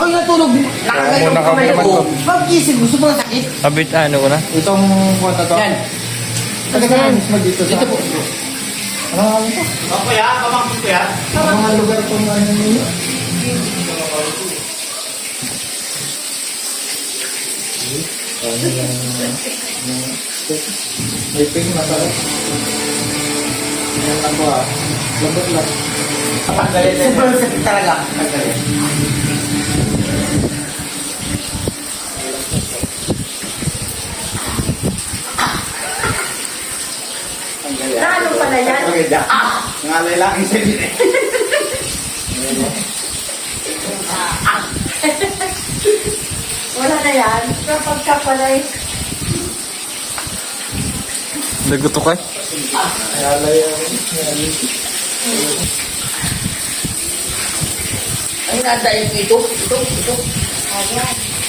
Ako yung natulog. Nakagayo Muna ko kamay naman ko. to. Pag-gising mo, sobrang sakit. Habit ano ko na? Itong buwan na to. Yan. Talaga mismo dito sa... Dito po. Ano nga ito? Ako kuya, pamangkin kuya. Ang mga lugar po mga ano nyo. May ping masarap. Ayan lang po ah. Lambot lang. Sobrang sakit talaga. Ano pala yan? Nga lalaki sa inyo. Wala na yan. Kapag ka pala Lagot ko eh. Ay, nadain ko ito. Ito.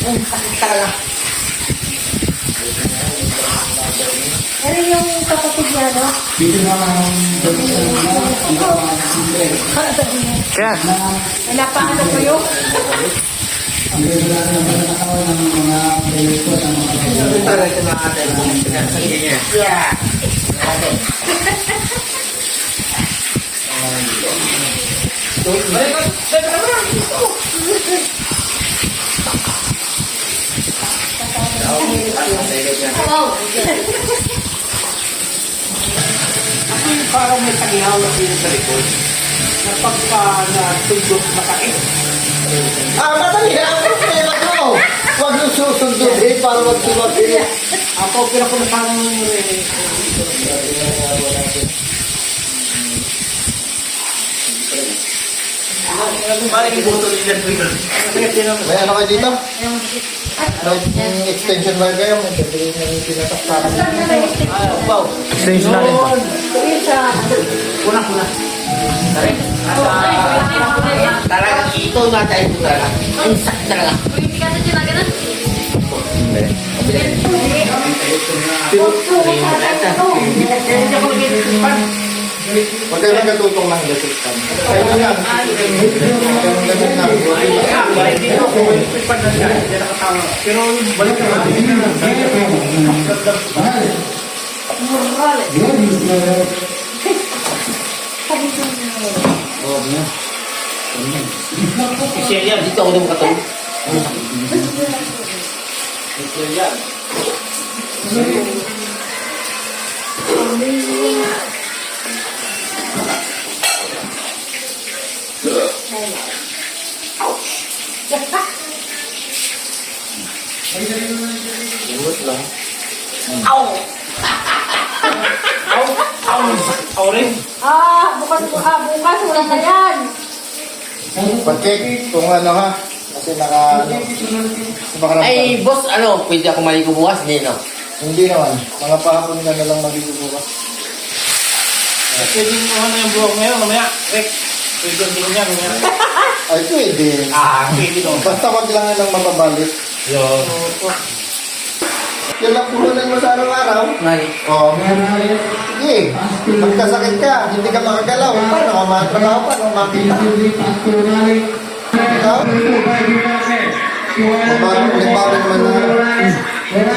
Ang sakit talaga. ano yung kapatid niya, no? Dito na Kaya, Napaano ko yun? Ito talaga na natin. Pinasakit niya. Yeah. Ako yung parang may tagihaw na sino sa likod. Na pagka natugod masakit. madali lang. Pera ko. Huwag nyo susunduin para magtulog. Ako pinapuntahan Balik yung butol nila. May ano kayo dito? May extension wire kayo. May gagawin na yung tinataktakan. Wow. extension natin pa. Yun siya. Kuna. Talaga ito na tayo po talaga. Ang sakit talaga. Hindi. Huwag kayo nagkatutong ng gasistan. Kayo na yan. Pero balik na Siya yan, dito ako na makatulog. Aw rin. Bukas wala na yan. Pag-check kung ano ha. Kasi Ay, boss, ano, pwede ako maligo bukas? Hindi, no? Hindi naman. Mga pahapon ka na lang magigubukas. Pwede mo ano yung buhok ngayon, mamaya. Rick, pwede yung buhok niya, mamaya. Ay, pwede. Pwede no. Basta wag lang ng mababalik. Yun. Yan lang puhunan mo sa araw-araw. Ngani. Oo. Sige. Magkasakit ka, hindi ka makagalaw. Paano ka matrabaho? Paano ka makita? Ikaw? Ulit-balik man na. Wala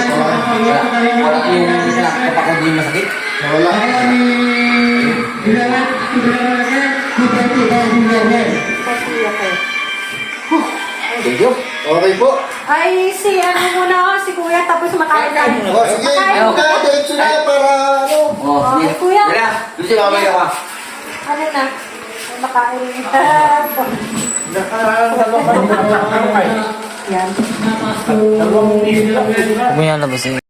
yung kapakod yung masakit. Wala. Thank you. Okay po. Ay, si ano muna, si kuya, tapos makain tayo. O, sige. Diretso na para ano. Oh, Ay, kuya. Wala. Gusto ko mamaya ka. Ano na? Ay, makain. Yan. Huwag mo yan labas eh.